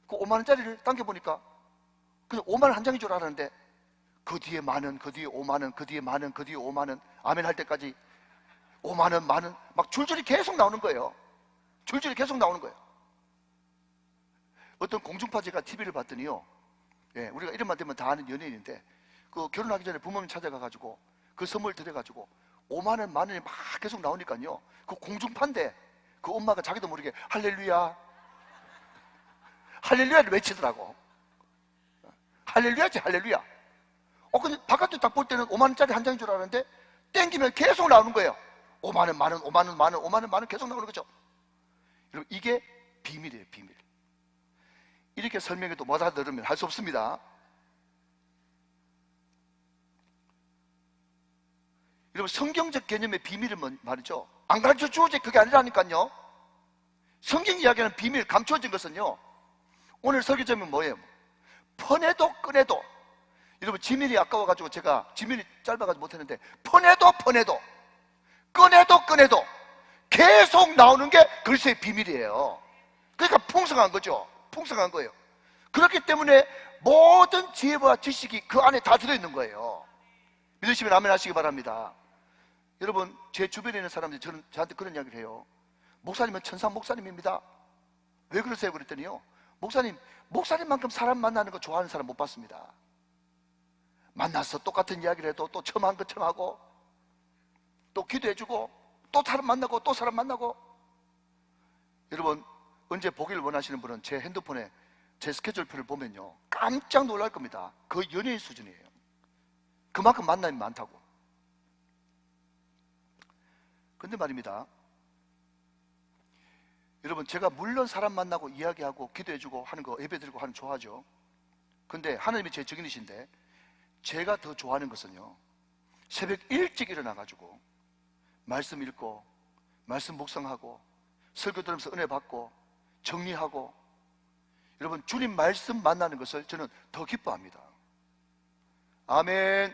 S1: 그 5만 원짜리를 당겨보니까 그냥 5만 원 한 장인 줄 알았는데 그 뒤에 만 원, 그 뒤에 5만 원, 그 뒤에 만 원, 그 뒤에 5만 원, 아멘 할 때까지 5만 원, 만 원, 막 줄줄이 계속 나오는 거예요. 줄줄이 계속 나오는 거예요. 어떤 공중파 제가 TV를 봤더니요, 예, 우리가 이름만 대면 다 아는 연예인인데, 그 결혼하기 전에 부모님 찾아가가지고 그 선물 드려가지고 5만 원, 만 원이 막 계속 나오니까요, 그 공중파인데 그 엄마가 자기도 모르게 할렐루야, 할렐루야를 외치더라고. 할렐루야지, 할렐루야. 근데 바깥에 딱 볼 때는 5만 원짜리 한 장인 줄 알았는데 땡기면 계속 나오는 거예요. 5만 원, 만 원, 5만 원, 만 원, 5만 원, 만 원 계속 나오는 거죠. 여러분, 이게 비밀이에요, 비밀. 이렇게 설명해도 못 알아들으면 할 수 없습니다. 여러분, 성경적 개념의 비밀은 말이죠, 안 가르쳐 주어지, 그게 아니라니까요. 성경 이야기하는 비밀, 감추어진 것은요, 오늘 설교점은 뭐예요? 퍼내도 꺼내도, 여러분, 지면이 아까워가지고 제가 지면이 짧아가지고 못했는데, 퍼내도 꺼내도 계속 나오는 게 그리스도의 비밀이에요. 그러니까 풍성한 거죠. 풍성한 거예요. 그렇기 때문에 모든 지혜와 지식이 그 안에 다 들어있는 거예요. 믿으시면 아멘 하시기 바랍니다. 여러분, 제 주변에 있는 사람들이 저한테 그런 이야기를 해요. 목사님은 천상 목사님입니다. 왜 그러세요? 그랬더니요, 목사님만큼 사람 만나는 거 좋아하는 사람 못 봤습니다. 만나서 똑같은 이야기를 해도 또 처음 한 것처럼 하고, 또 기도해주고, 또 사람 만나고, 또 사람 만나고. 여러분, 언제 보기를 원하시는 분은 제 핸드폰에 제 스케줄표를 보면요, 깜짝 놀랄 겁니다. 거의 연예인 수준이에요. 그만큼 만남이 많다고. 근데 말입니다, 여러분, 제가 물론 사람 만나고 이야기하고 기도해주고 하는 거, 예배드리고 하는 거 좋아하죠. 근데 하나님이 제 증인이신데, 제가 더 좋아하는 것은요, 새벽 일찍 일어나가지고 말씀 읽고 말씀 묵상하고 설교 들으면서 은혜 받고 정리하고, 여러분, 주님 말씀 만나는 것을 저는 더 기뻐합니다. 아멘.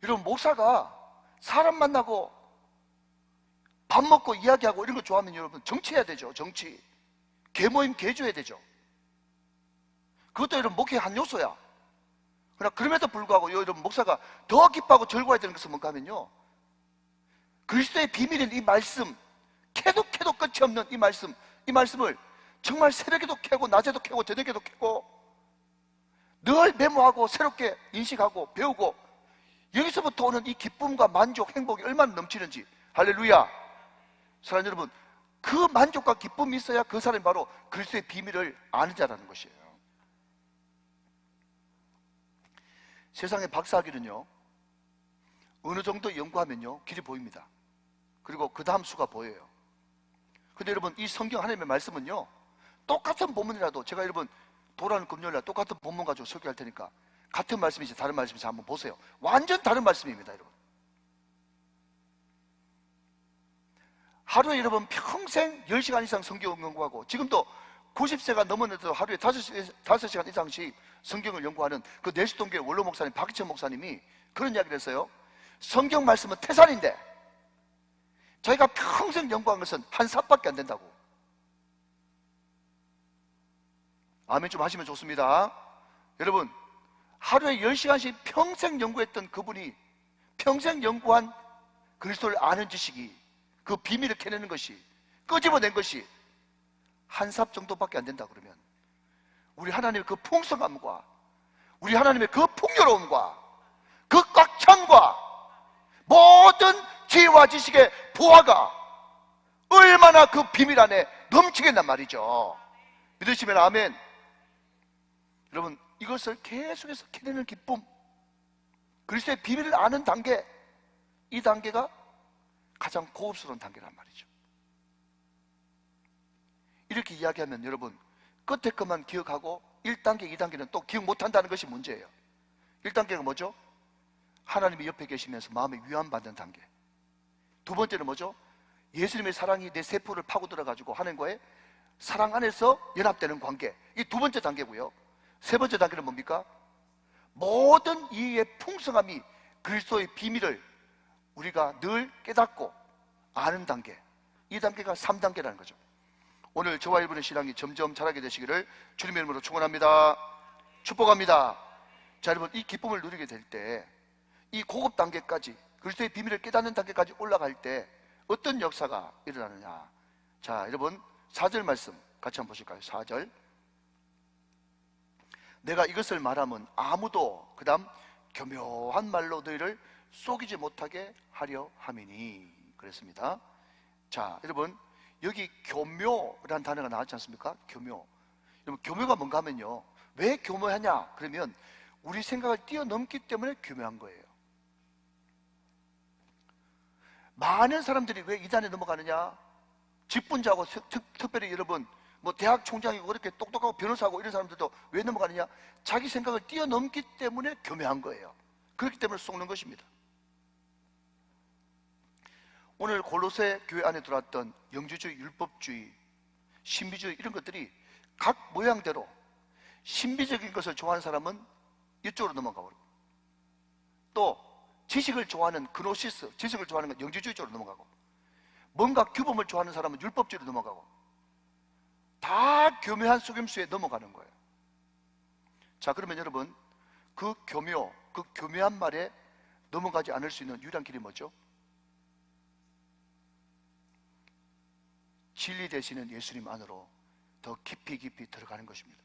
S1: 여러분, 목사가 사람 만나고 밥 먹고 이야기하고 이런 거 좋아하면 여러분, 정치해야 되죠. 정치, 개모임 개조해야 되죠. 그것도 여러분 목회의 한 요소야. 그러나 그럼에도 불구하고 여러분, 목사가 더 기뻐하고 즐거워야 되는 것은 뭔가 하면요, 그리스도의 비밀인 이 말씀, 캐도 끝이 없는 이 말씀을 정말 새벽에도 캐고 낮에도 캐고 저녁에도 캐고 늘 메모하고 새롭게 인식하고 배우고, 여기서부터 오는 이 기쁨과 만족, 행복이 얼마나 넘치는지. 할렐루야. 사랑하는 여러분, 그 만족과 기쁨이 있어야 그 사람이 바로 그리스도의 비밀을 아는 자라는 것이에요. 세상에 박사학위는요, 어느 정도 연구하면요 길이 보입니다. 그리고 그 다음 수가 보여요. 근데 여러분, 이 성경 하나님의 말씀은요, 똑같은 본문이라도, 제가 여러분 돌아오는 금요일날 똑같은 본문 가지고 설교할 테니까 같은 말씀인지 다른 말씀인지 한번 보세요. 완전 다른 말씀입니다. 여러분, 하루에 여러분 평생 10시간 이상 성경 연구하고, 지금도 90세가 넘었는데도 하루에 5시간 이상씩 성경을 연구하는 그 내수동교회 원로 목사님 박희천 목사님이 그런 이야기를 했어요. 성경 말씀은 태산인데 저희가 평생 연구한 것은 한 삽밖에 안 된다고. 아멘 좀 하시면 좋습니다. 여러분, 하루에 10시간씩 평생 연구했던 그분이 평생 연구한 그리스도를 아는 지식이, 그 비밀을 캐내는 것이, 끄집어낸 것이 한 삽 정도밖에 안 된다 그러면, 우리 하나님의 그 풍성함과 우리 하나님의 그 풍요로움과 그 꽉 참과 모든 지혜와 지식의 부하가 얼마나 그 비밀 안에 넘치겠단 말이죠. 믿으시면 아멘. 여러분, 이것을 계속해서 캐내는 기쁨, 그리스도의 비밀을 아는 단계, 이 단계가 가장 고급스러운 단계란 말이죠. 이렇게 이야기하면 여러분, 끝에 것만 기억하고 1단계, 2단계는 또 기억 못한다는 것이 문제예요. 1단계가 뭐죠? 하나님이 옆에 계시면서 마음에 위안받는 단계. 두 번째는 뭐죠? 예수님의 사랑이 내 세포를 파고들어가지고 하나님과의 사랑 안에서 연합되는 관계. 이 두 번째 단계고요. 세 번째 단계는 뭡니까? 모든 이의 풍성함이 그리스도의 비밀을 우리가 늘 깨닫고 아는 단계, 이 단계가 3단계라는 거죠. 오늘 저와 여러분의 신앙이 점점 자라게 되시기를 주님의 이름으로 축원합니다. 축복합니다. 자, 여러분, 이 기쁨을 누리게 될 때, 이 고급 단계까지, 그리스도의 비밀을 깨닫는 단계까지 올라갈 때 어떤 역사가 일어나느냐. 자, 여러분 4절 말씀 같이 한번 보실까요? 4절. 내가 이것을 말하면 아무도, 그 다음 교묘한 말로 너희를 속이지 못하게 하려 함이니, 그랬습니다. 자, 여러분, 여기 교묘라는 단어가 나왔지 않습니까? 교묘. 여러분, 교묘가 뭔가 하면요, 왜 교묘하냐 그러면 우리 생각을 뛰어넘기 때문에 교묘한 거예요. 많은 사람들이 왜 이단에 넘어가느냐? 직분자고, 특별히 여러분 뭐 대학 총장이고 그렇게 똑똑하고 변호사고 이런 사람들도 왜 넘어가느냐? 자기 생각을 뛰어넘기 때문에 교묘한 거예요. 그렇기 때문에 속는 것입니다. 오늘 골로새 교회 안에 들어왔던 영주주의, 율법주의, 신비주의 이런 것들이 각 모양대로 신비적인 것을 좋아하는 사람은 이쪽으로 넘어가고, 또 지식을 좋아하는 그노시스, 지식을 좋아하는 건 영주주의 쪽으로 넘어가고, 뭔가 규범을 좋아하는 사람은 율법주의로 넘어가고, 다 교묘한 속임수에 넘어가는 거예요. 자, 그러면 여러분, 그 교묘, 그 교묘한 말에 넘어가지 않을 수 있는 유일한 길이 뭐죠? 진리 되시는 예수님 안으로 더 깊이 들어가는 것입니다.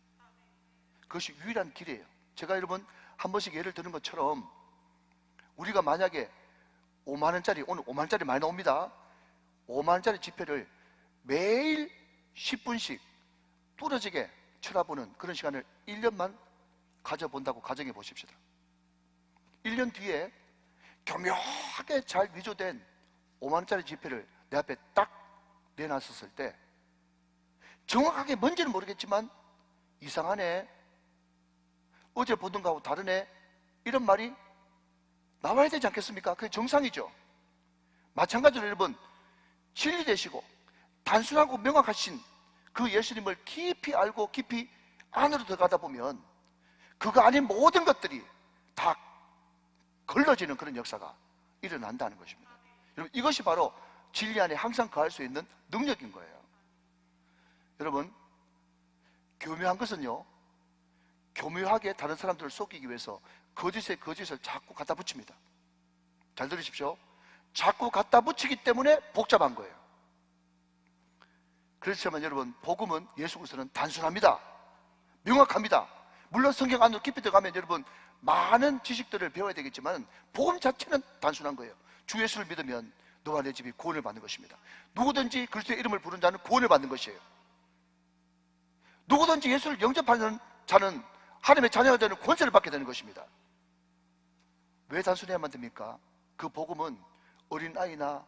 S1: 그것이 유일한 길이에요. 제가 여러분 한 번씩 예를 드는 것처럼, 우리가 만약에 5만원짜리, 오늘 5만원짜리 많이 나옵니다. 5만원짜리 지폐를 매일 10분씩 뚫어지게 쳐다보는 그런 시간을 1년만 가져본다고 가정해 보십시다. 1년 뒤에 교묘하게 잘 위조된 5만원짜리 지폐를 내 앞에 딱 내놨었을 때, 정확하게 뭔지는 모르겠지만 이상하네, 어제 보던 거하고 다르네, 이런 말이 나와야 되지 않겠습니까? 그게 정상이죠. 마찬가지로 여러분, 진리 되시고 단순하고 명확하신 그 예수님을 깊이 알고 깊이 안으로 들어가다 보면 그거 아닌 모든 것들이 다 걸러지는 그런 역사가 일어난다는 것입니다. 여러분, 이것이 바로 진리 안에 항상 거할 수 있는 능력인 거예요. 여러분, 교묘한 것은요, 교묘하게 다른 사람들을 속이기 위해서 거짓에 거짓을 자꾸 갖다 붙입니다. 잘 들으십시오. 자꾸 갖다 붙이기 때문에 복잡한 거예요. 그렇지만 여러분, 복음은, 예수 그리스도는 단순합니다. 명확합니다. 물론 성경 안으로 깊이 들어가면 여러분 많은 지식들을 배워야 되겠지만 복음 자체는 단순한 거예요. 주 예수를 믿으면 너와 내 집이 구원을 받는 것입니다. 누구든지 그리스도의 이름을 부른 자는 구원을 받는 것이에요. 누구든지 예수를 영접하는 자는 하나님의 자녀가 되는 권세를 받게 되는 것입니다. 왜 단순해야만 됩니까? 그 복음은 어린아이나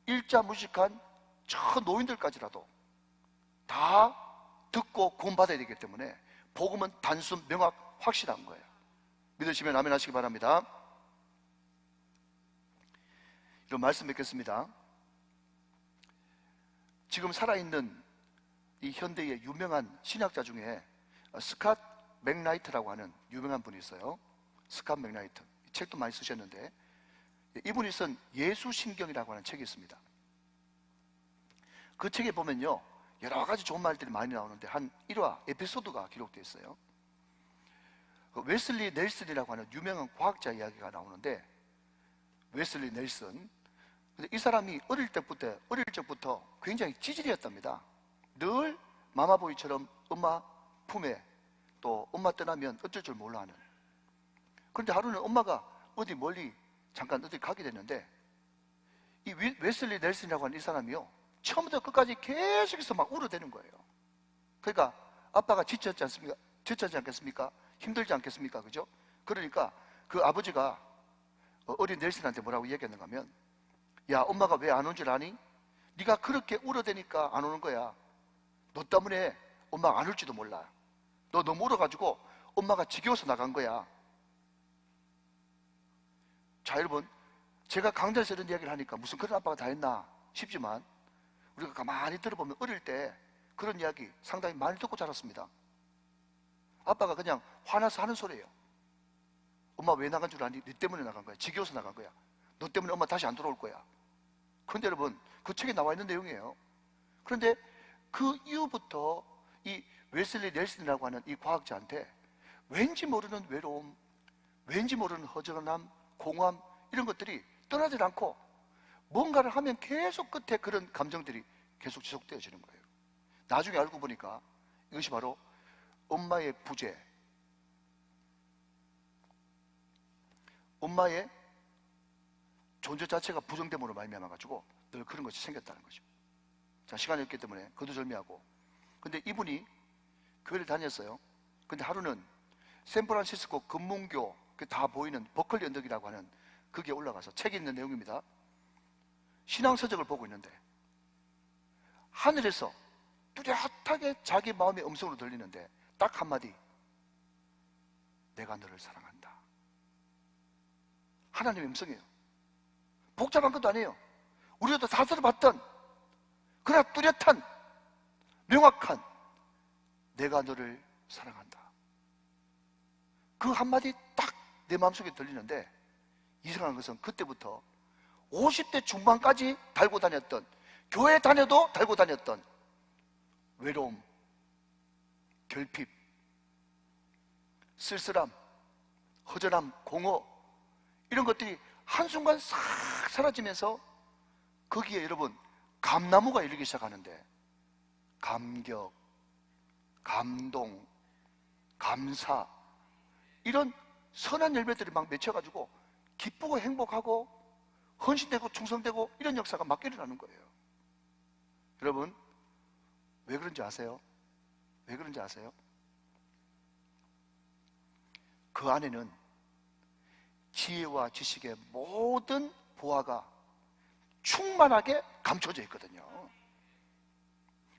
S1: 일자 무식한 저 노인들까지라도 다 듣고 구원받아야 되기 때문에 복음은 단순, 명확, 확실한 거예요. 믿으시면 아멘 하시기 바랍니다. 이런 말씀 뵙겠습니다. 지금 살아있는 이 현대의 유명한 신학자 중에 스캇 맥나이트라고 하는 유명한 분이 있어요. 스캇 맥나이트. 이 책도 많이 쓰셨는데, 이분이 쓴 예수신경이라고 하는 책이 있습니다. 그 책에 보면요, 여러 가지 좋은 말들이 많이 나오는데 한 1화 에피소드가 기록되어 있어요. 웨슬리 넬슨이라고 하는 유명한 과학자 이야기가 나오는데, 웨슬리 넬슨, 근데 이 사람이 어릴 적부터 굉장히 찌질이었답니다. 늘 마마보이처럼 엄마 품에, 또 엄마 떠나면 어쩔 줄 몰라 하는. 그런데 하루는 엄마가 어디 멀리 잠깐 어디 가게 됐는데, 이 웨슬리 넬슨이라고 하는 이 사람이요, 처음부터 끝까지 계속해서 막 울어대는 거예요. 그러니까 아빠가 지쳤지 않겠습니까? 힘들지 않겠습니까? 그죠? 그러니까 그 아버지가 어린 넬슨한테 뭐라고 얘기했는가 하면, 야, 엄마가 왜 안 온 줄 아니? 네가 그렇게 울어대니까 안 오는 거야. 너 때문에 엄마가 안 올지도 몰라. 너 너무 울어가지고 엄마가 지겨워서 나간 거야. 자, 여러분, 제가 강단에서 이런 이야기를 하니까 무슨 그런 아빠가 다 했나 싶지만, 우리가 가만히 들어보면 어릴 때 그런 이야기 상당히 많이 듣고 자랐습니다. 아빠가 그냥 화나서 하는 소리예요. 엄마 왜 나간 줄 아니? 네 때문에 나간 거야. 지겨워서 나간 거야. 너 때문에 엄마 다시 안 돌아올 거야. 그런데 여러분, 그 책에 나와 있는 내용이에요. 그런데 그 이후부터 이 웨슬리 넬슨이라고 하는 이 과학자한테 왠지 모르는 외로움, 왠지 모르는 허전함, 공허함, 이런 것들이 떠나질 않고 뭔가를 하면 계속 끝에 그런 감정들이 계속 지속되어지는 거예요. 나중에 알고 보니까 이것이 바로 엄마의 부재, 엄마의 존재 자체가 부정됨으로 말미암아가지고 늘 그런 것이 생겼다는 거죠. 자, 시간이 없기 때문에 거두절미하고, 근데 이분이 교회를 다녔어요. 근데 하루는 샌프란시스코 금문교 다 보이는 버클리 언덕이라고 하는 거기에 올라가서 책에 있는 내용입니다. 신앙서적을 보고 있는데 하늘에서 뚜렷하게 자기 마음의 음성으로 들리는데 딱 한마디, 내가 너를 사랑한다. 하나님의 음성이에요. 복잡한 것도 아니에요. 우리도 다 들어봤던, 그러나 뚜렷한, 명확한, 내가 너를 사랑한다. 그 한마디 딱 내 마음속에 들리는데, 이상한 것은 그때부터 50대 중반까지 달고 다녔던, 교회 다녀도 달고 다녔던 외로움, 결핍, 쓸쓸함, 허전함, 공허, 이런 것들이 한순간 싹 사라지면서 거기에 여러분 감나무가 열리기 시작하는데, 감격, 감동, 감사, 이런 선한 열매들이 막 맺혀가지고 기쁘고 행복하고 헌신되고 충성되고 이런 역사가 막 일어나는 거예요. 여러분, 왜 그런지 아세요? 왜 그런지 아세요? 그 안에는 지혜와 지식의 모든 보화가 충만하게 감춰져 있거든요.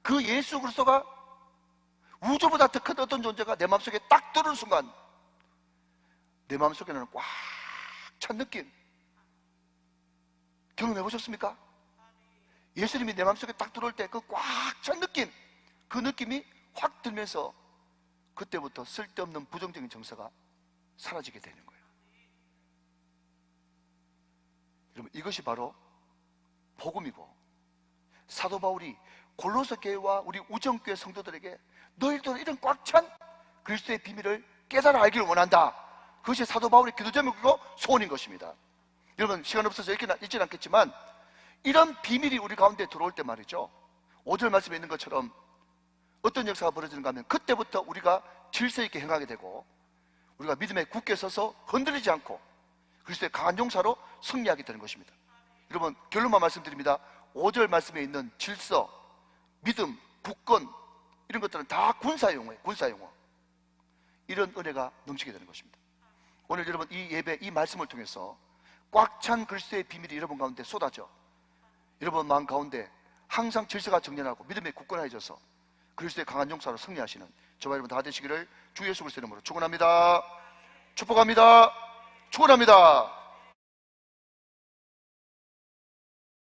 S1: 그 예수 그리스도가 우주보다 더 큰 어떤 존재가 내 마음속에 딱 들어오는 순간 내 마음속에는 꽉 찬 느낌, 경험해 보셨습니까? 예수님이 내 마음속에 딱 들어올 때 그 꽉 찬 느낌, 그 느낌이 확 들면서 그때부터 쓸데없는 부정적인 정서가 사라지게 되는 거예요. 여러분, 이것이 바로 복음이고, 사도 바울이 골로새 교회와 우리 우정교회 성도들에게 너희도 이런 꽉 찬 그리스도의 비밀을 깨달아 알기를 원한다. 그것이 사도 바울의 기도 제목이고 소원인 것입니다. 여러분, 시간 없어서 읽지는 않겠지만 이런 비밀이 우리 가운데 들어올 때 말이죠, 5절 말씀에 있는 것처럼 어떤 역사가 벌어지는가 하면 그때부터 우리가 질서 있게 행하게 되고, 우리가 믿음에 굳게 서서 흔들리지 않고 그리스도의 강한 용사로 승리하게 되는 것입니다. 여러분, 결론만 말씀드립니다. 5절 말씀에 있는 질서, 믿음, 굳건, 이런 것들은 다 군사용어예요. 군사용어. 이런 은혜가 넘치게 되는 것입니다. 오늘 여러분 이 예배, 이 말씀을 통해서 꽉 찬 그리스도의 비밀이 여러분 가운데 쏟아져 여러분 마음 가운데 항상 질서가 정연하고 믿음에 굳건해져서 그리스도의 강한 용사로 승리하시는 저와 여러분 다 되시기를 주 예수 그리스도 이름으로 축원합니다. 축복합니다. 축원합니다.